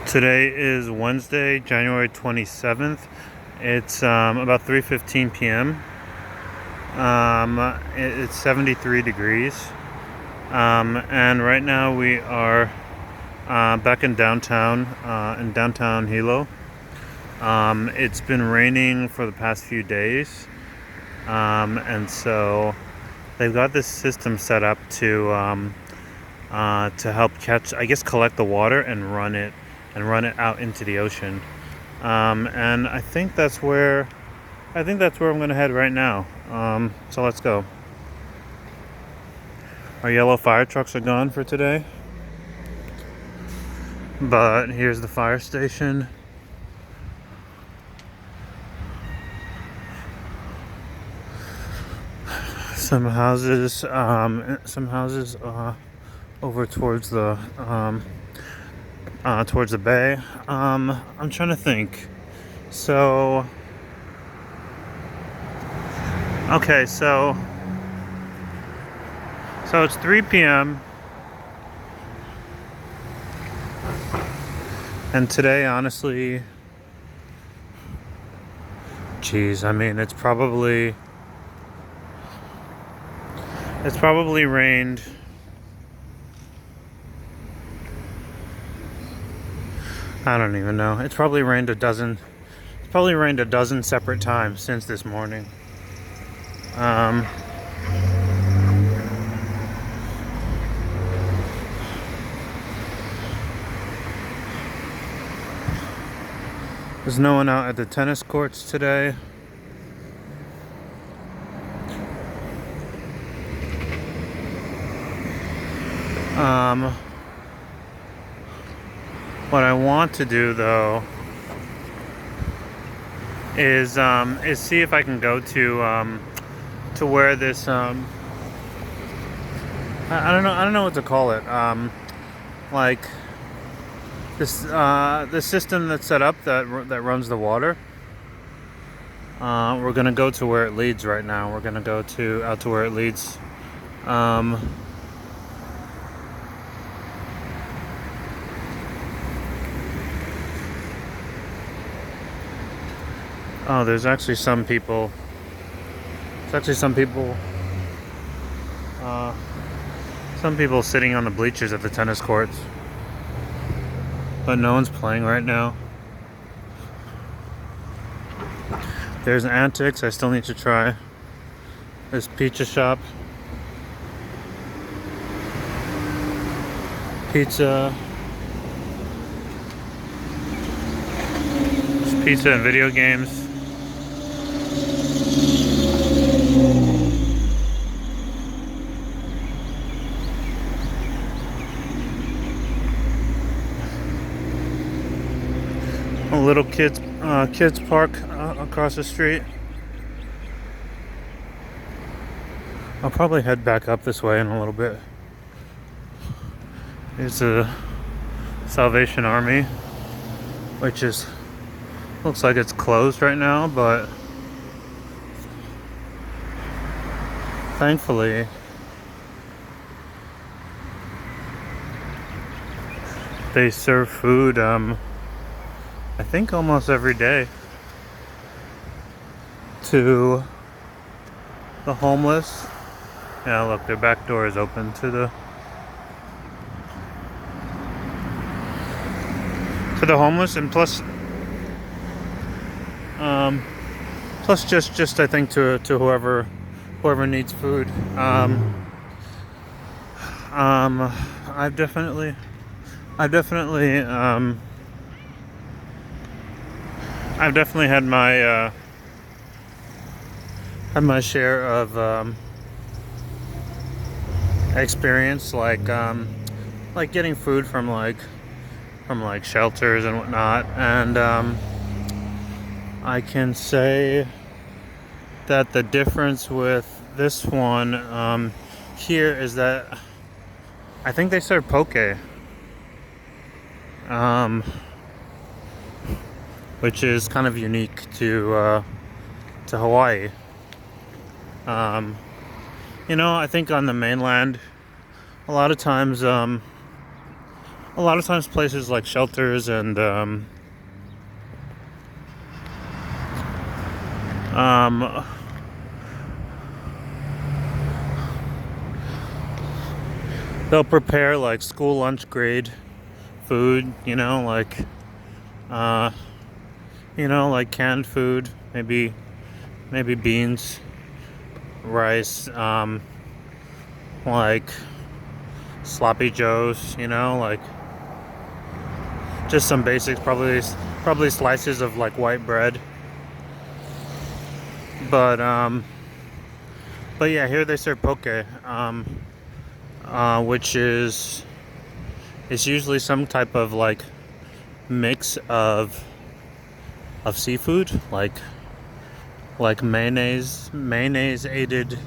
Today is Wednesday, January 27th. It's about 3:15 p.m. It's 73 degrees. And right now we are back in downtown Hilo. It's been raining for the past few days. And so they've got this system set up to help collect the water and run it out into the ocean. And I think that's where I'm going to head right now. So let's go. Our yellow fire trucks are gone for today, but here's the fire station. Some houses over towards the bay. I'm trying to think. So okay, so it's 3 p.m. and today, honestly, I mean, it's probably rained. I don't even know. It's probably rained a dozen separate times since this morning. There's no one out at the tennis courts today. What I want to do though is see if I can go to where this I don't know what to call it, like this the system that's set up that runs the water. We're gonna go to where it leads right now. We're gonna go out to where it leads. Oh, there's actually some people. Some people sitting on the bleachers at the tennis courts, but no one's playing right now. There's Antics. I still need to try. There's Pizza Shop. Pizza. There's pizza and video games. A little kids park across the street. I'll probably head back up this way in a little bit. Here's the Salvation Army, which looks like it's closed right now, but thankfully they serve food I think almost every day to the homeless. Yeah, look, their back door is open to the homeless, and plus just I think to whoever needs food. I've definitely had my share of experience, like getting food from shelters and whatnot, and I can say that the difference with this one here is that I think they serve poke, which is kind of unique to Hawaii. I think on the mainland, a lot of times a lot of times places like shelters and they'll prepare like school lunch grade food, like like canned food, maybe beans, rice, like sloppy joes, like just some basics, probably slices of like white bread. But yeah, here they serve poke, which is it's usually some type of like mix of seafood, like mayonnaise aided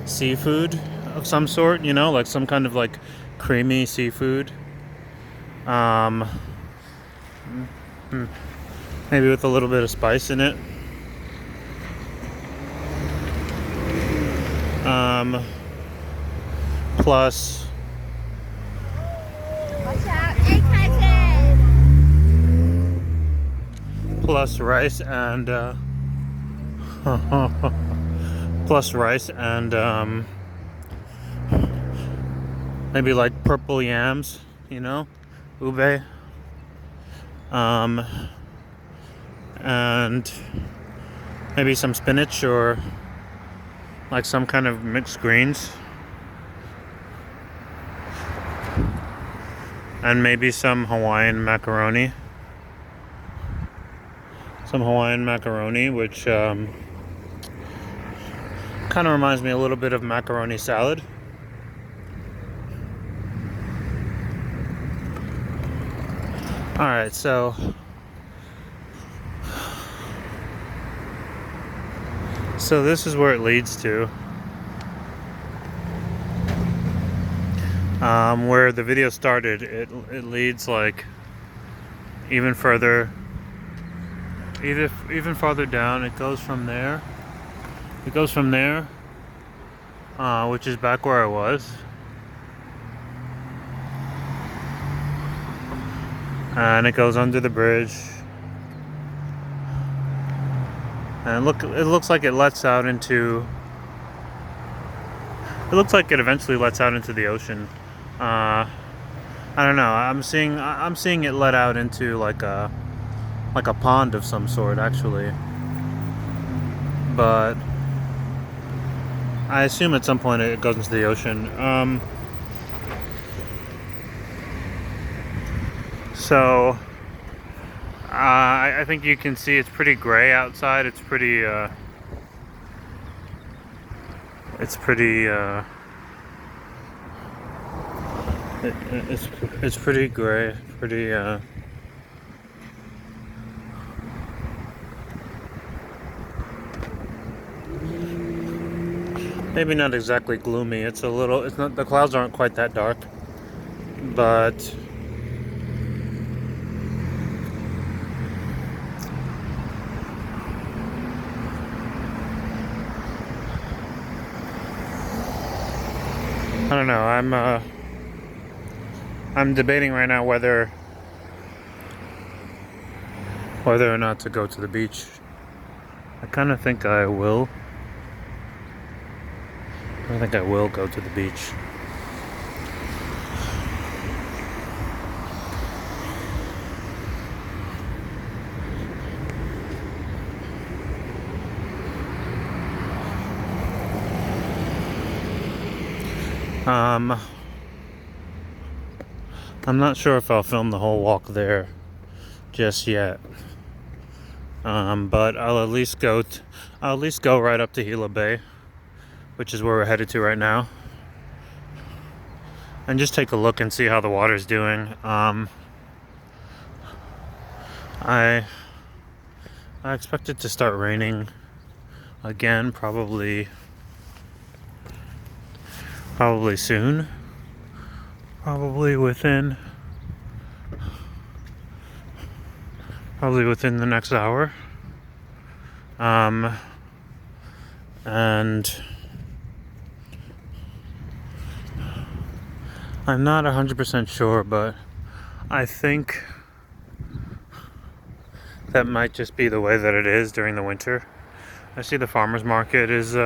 seafood of some sort, like some kind of like creamy seafood. Maybe with a little bit of spice in it. Plus rice and plus rice and maybe like purple yams, ube, and maybe some spinach or like some kind of mixed greens, and maybe some Hawaiian macaroni. Which kind of reminds me a little bit of macaroni salad. All right, so this is where it leads to. Where the video started, it leads like even further down. It goes from there, which is back where I was, and it goes under the bridge, and it looks like it lets out into it eventually lets out into the ocean. I don't know, I'm seeing it let out into like a pond of some sort, actually, but I assume at some point it goes into the ocean. So I think you can see it's pretty gray outside. It's pretty gray, maybe not exactly gloomy. It's not, the clouds aren't quite that dark, but I don't know. I'm debating right now whether or not to go to the beach. I kind of think I will. I think I will go to the beach. I'm not sure if I'll film the whole walk there just yet. But I'll at least go right up to Hilo Bay, which is where we're headed to right now, and just take a look and see how the water's doing. I expect it to start raining again, probably soon, probably within the next hour. And I'm not 100% sure, but I think that might just be the way that it is during the winter. I see the farmers market is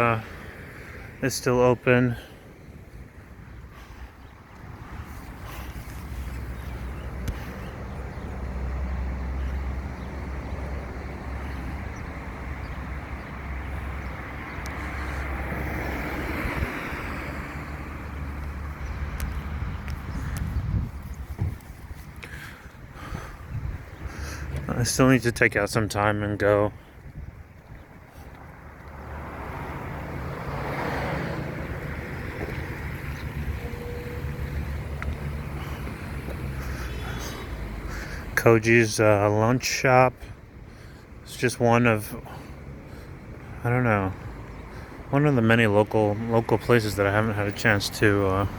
still open. I still need to take out some time and go. Koji's lunch shop. It's just one of, I don't know, one of the many local places that I haven't had a chance to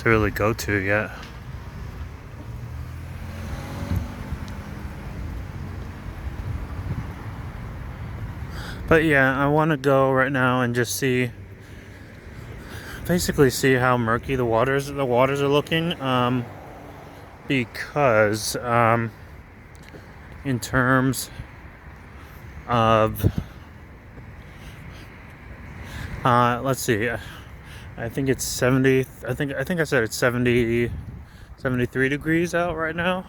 really go to yet. But yeah, I want to go right now and just basically see how murky the waters are looking. Because in terms of let's see, I think it's 70. I think I said it's 73 degrees out right now.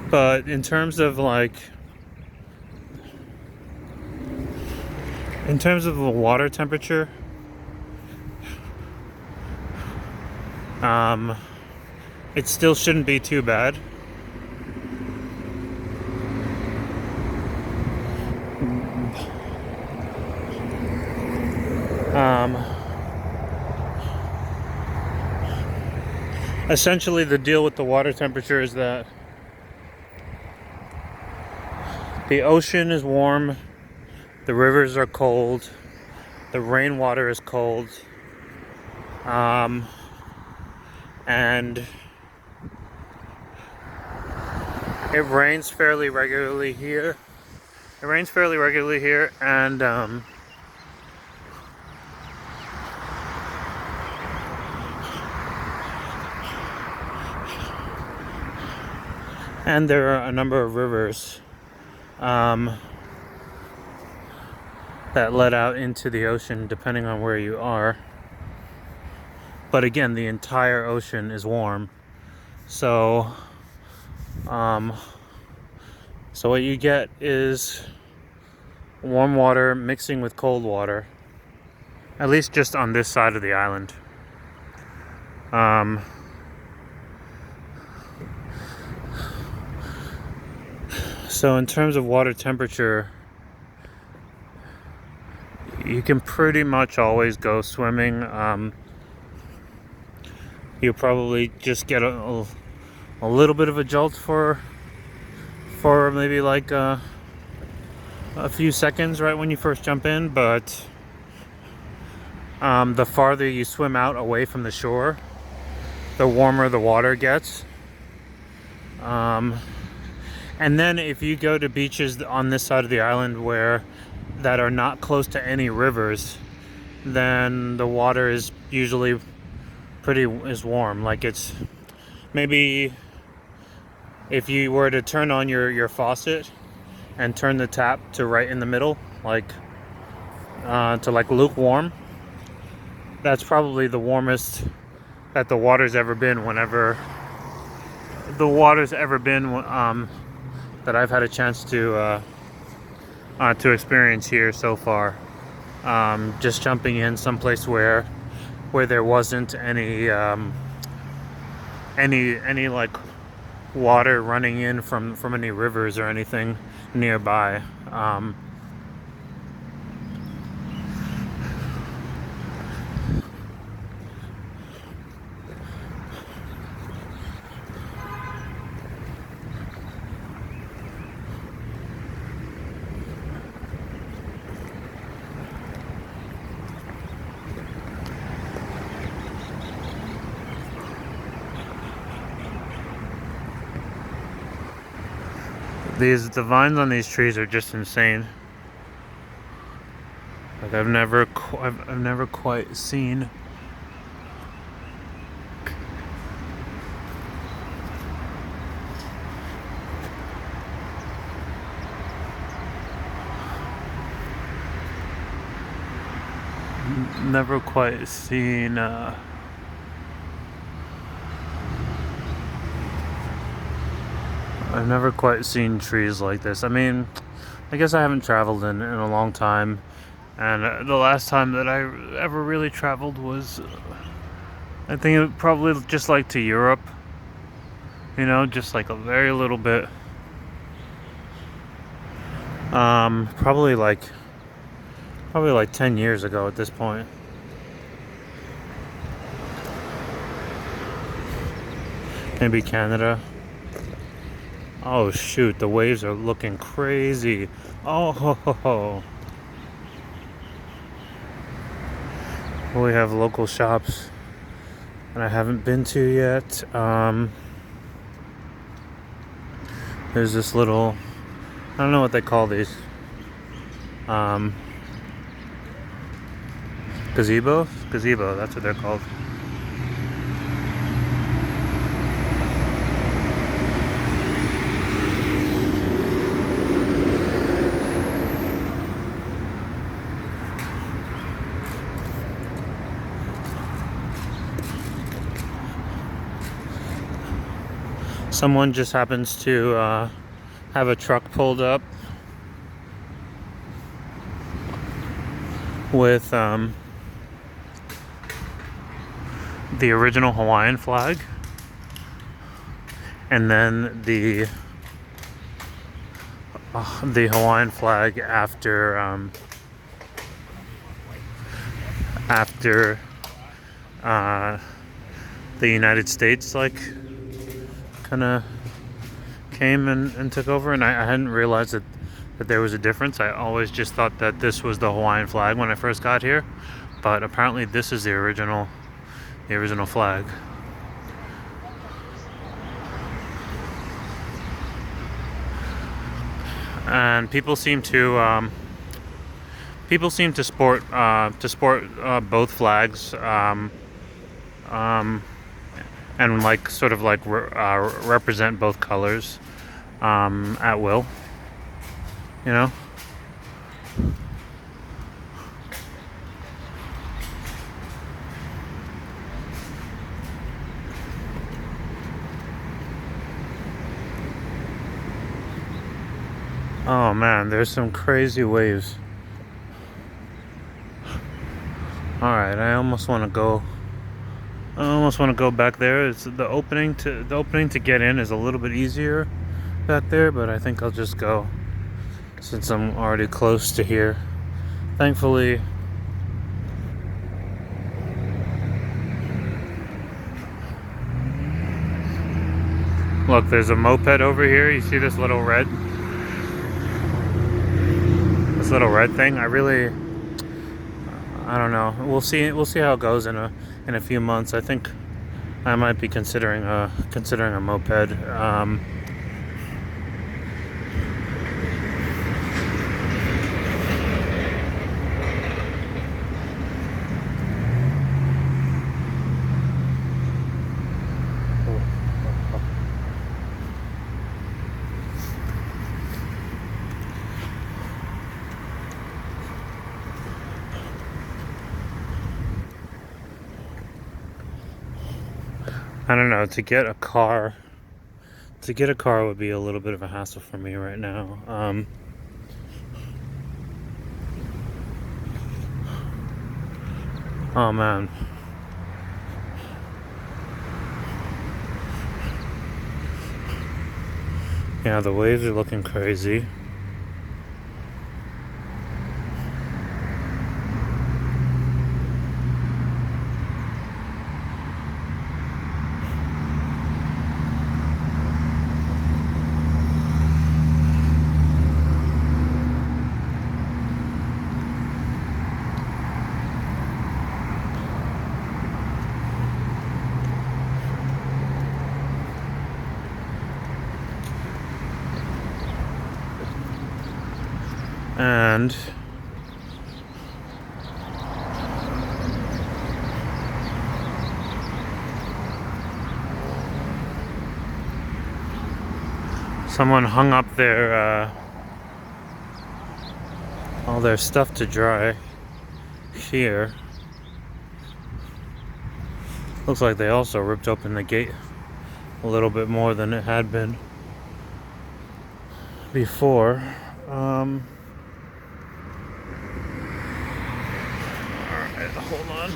But in terms of the water temperature, it still shouldn't be too bad. Essentially, the deal with the water temperature is that the ocean is warm, the rivers are cold, the rainwater is cold, and it rains fairly regularly here. And there are a number of rivers that let out into the ocean depending on where you are. But again, the entire ocean is warm. So what you get is warm water mixing with cold water, at least just on this side of the island. So in terms of water temperature, you can pretty much always go swimming. You probably just get a little bit of a jolt for maybe like a few seconds right when you first jump in, but the farther you swim out away from the shore, the warmer the water gets. And then if you go to beaches on this side of the island that are not close to any rivers, then the water is usually is warm. Like, it's maybe if you were to turn on your faucet and turn the tap to right in the middle, to lukewarm, that's probably the warmest that the water's ever been that I've had a chance to experience here so far. Just jumping in someplace where there wasn't any like water running in from any rivers or anything nearby. The vines on these trees are just insane. Like I've never quite seen. Never quite seen. I've never quite seen trees like this. I mean, I guess I haven't traveled in a long time, and the last time that I ever really traveled was, I think it probably just like to Europe. You know, just like a very little bit. Um, probably like probably like 10 years ago at this point. Maybe Canada. Oh shoot, the waves are looking crazy. Oh ho ho ho. We have local shops that I haven't been to yet. There's this little, I don't know what they call these. Um, Gazebo? Gazebo, that's what they're called. Someone just happens to have a truck pulled up with the original Hawaiian flag, and then the Hawaiian flag after the United States like kind of came and took over, and I hadn't realized that there was a difference. I always just thought that this was the Hawaiian flag when I first got here, but apparently this is the original flag. And people seem to sport both flags, and like sort of like represent both colors at will. You know. Oh man, there's some crazy waves. All right, I almost want to go. I almost want to go back there. It's the opening to get in is a little bit easier back there, but I think I'll just go since I'm already close to here. Thankfully, look, there's a moped over here. You see this little red thing? I don't know. We'll see how it goes in a few months. I think I might be considering a moped. I don't know, to get a car would be a little bit of a hassle for me right now. Oh man. Yeah, the waves are looking crazy. And Someone hung up their all their stuff to dry here. Looks like they also ripped open the gate a little bit more than it had been before. Alright, hold on.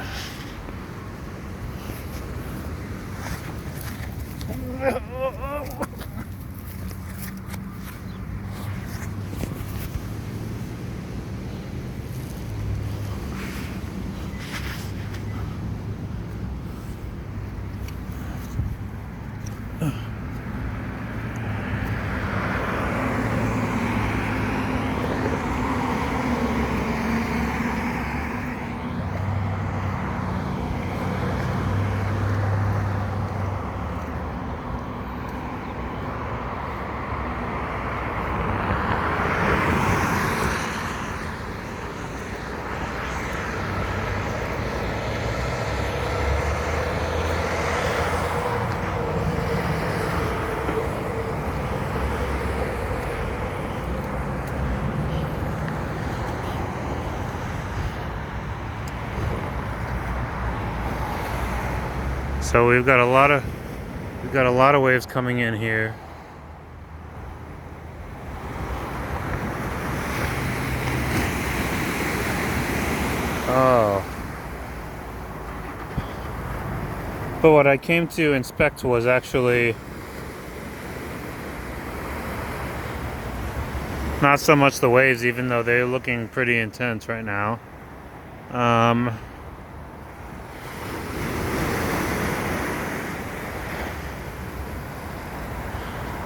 So we've got a lot of waves coming in here. Oh. But what I came to inspect was actually not so much the waves, even though they're looking pretty intense right now.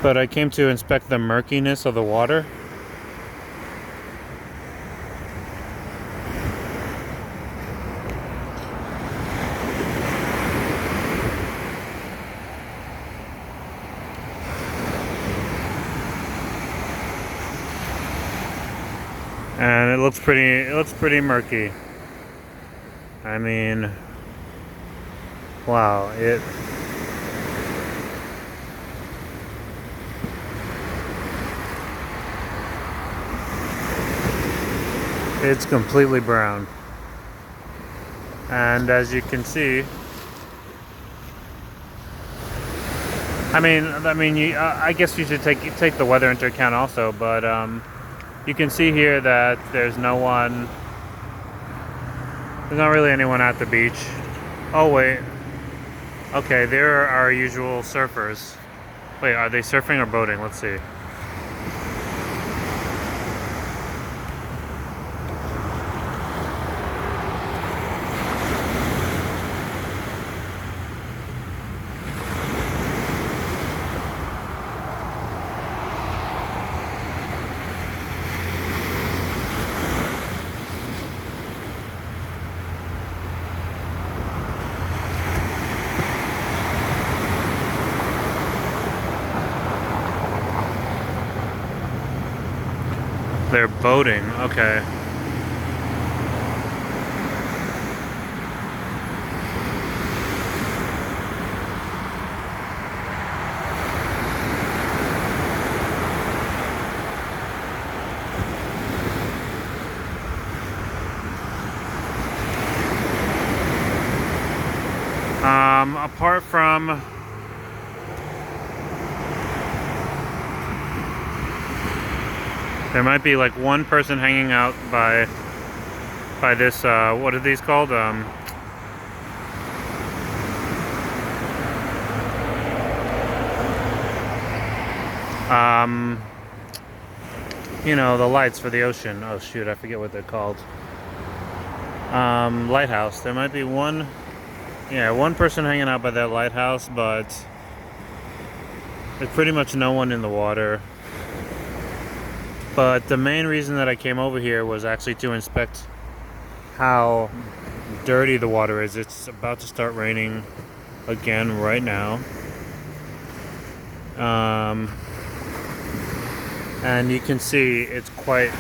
But I came to inspect the murkiness of the water. And it looks pretty murky. I mean, wow, it's completely brown. And as you can see, I guess you should take the weather into account also, but you can see here that there's not really anyone at the beach. Oh wait, okay, there are our usual surfers. Wait, are they surfing or boating? Let's see. They're boating, okay. Apart from there might be like one person hanging out by this what are these called? You know, the lights for the ocean. Oh shoot, I forget what they're called. Lighthouse. There might be one person hanging out by that lighthouse, but there's pretty much no one in the water. But the main reason that I came over here was actually to inspect how dirty the water is. It's about to start raining again right now. And you can see it's quite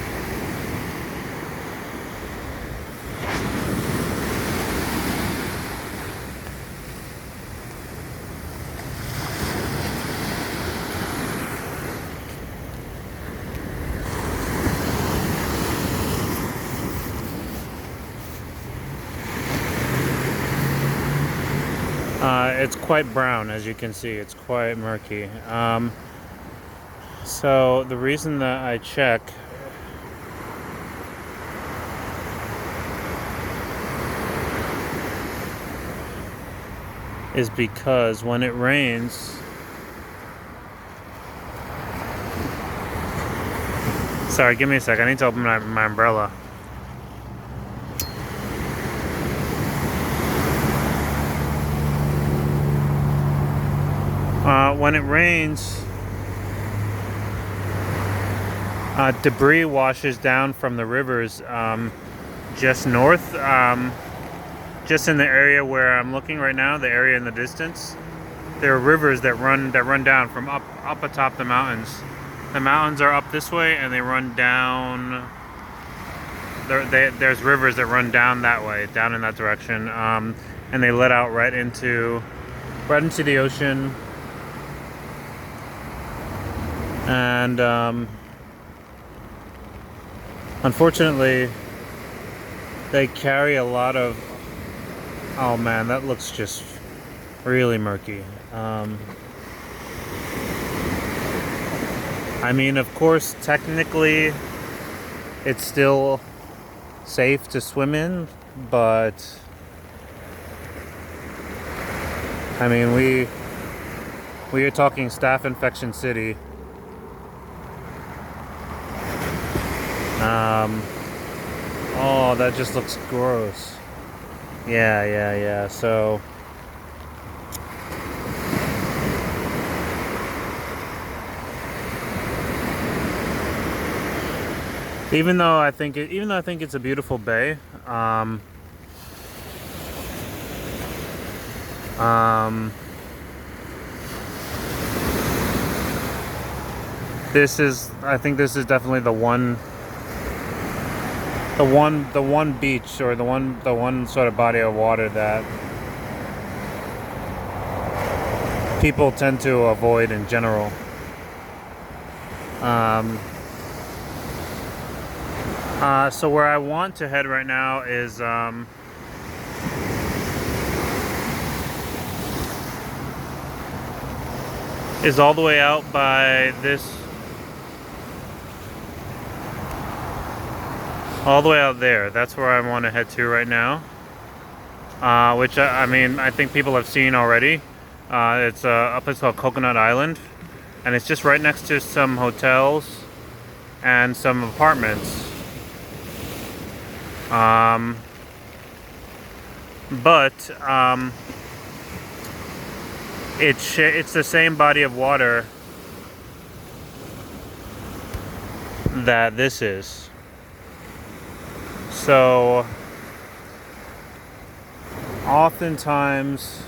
It's quite brown, as you can see. It's quite murky. So the reason that I check is because when it rains, sorry, give me a sec. I need to open my umbrella. When it rains, debris washes down from the rivers just north, just in the area where I'm looking right now, the area in the distance. There are rivers that run down from up atop the mountains. The mountains are up this way, and they run down. There's rivers that run down that way, down in that direction, and they let out right into the ocean. And unfortunately, they carry a lot of. Oh man, that looks just really murky. I mean, of course, technically, it's still safe to swim in, but I mean, we are talking staph infection city. Oh, that just looks gross. Yeah. So, even though I think it's a beautiful bay, I think this is definitely the one beach, or the one sort of body of water that people tend to avoid in general. So where I want to head right now is all the way out by this. All the way out there. That's where I want to head to right now. Which I mean, I think people have seen already. It's a place called Coconut Island, and it's just right next to some hotels and some apartments. But it's the same body of water that this is. So, oftentimes,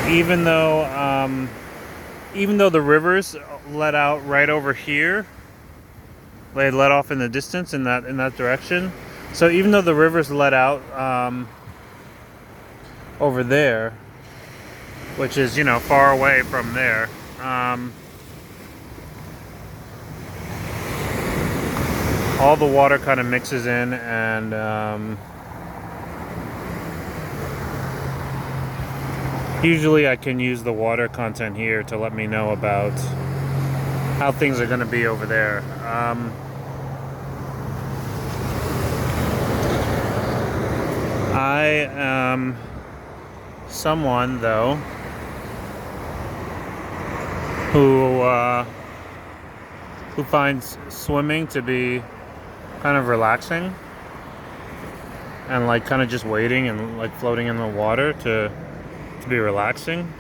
even though the rivers let out right over here, they let off in the distance in that direction. So even though the rivers let out over there, which is far away from there. All the water kind of mixes in, and usually I can use the water content here to let me know about how things are going to be over there. I am someone, though, who finds swimming to be kind of relaxing, and like kind of just waiting and like floating in the water to be relaxing.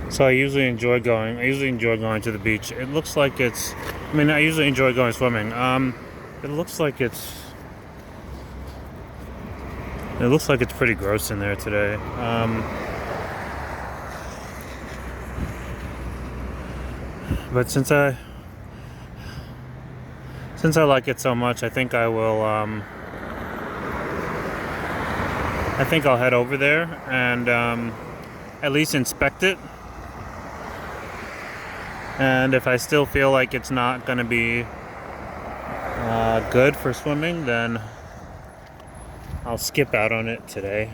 So I usually enjoy going to the beach. It looks like it's, I mean, I usually enjoy going swimming. It looks like it's pretty gross in there today. But since Since I like it so much, I think I will, I think I'll head over there and at least inspect it. And if I still feel like it's not going to be good for swimming, then I'll skip out on it today.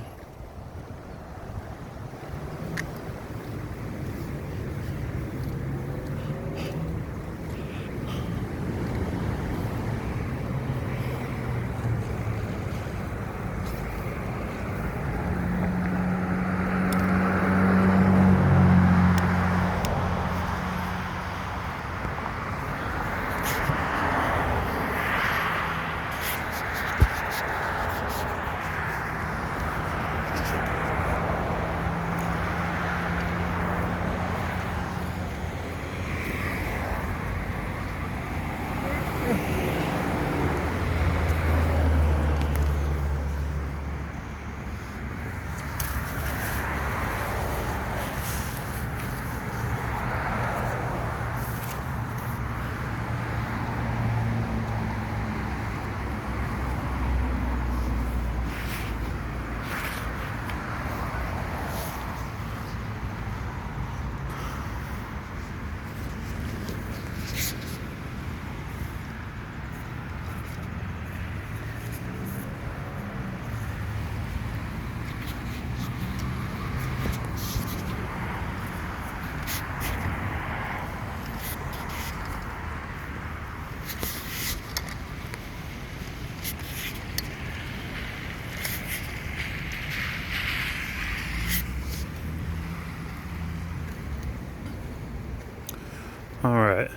All right.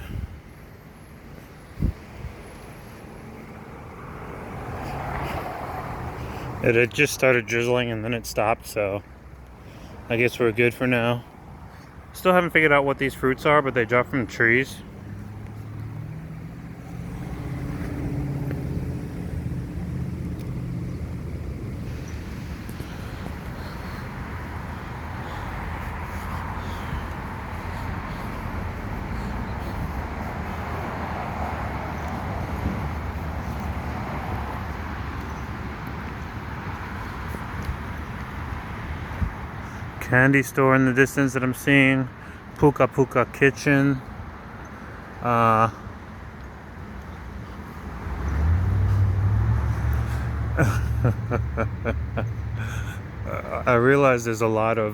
It had just started drizzling and then it stopped, so I guess we're good for now. Still haven't figured out what these fruits are, but they drop from trees. Candy store in the distance that I'm seeing. Puka Puka Kitchen. I realize there's a lot of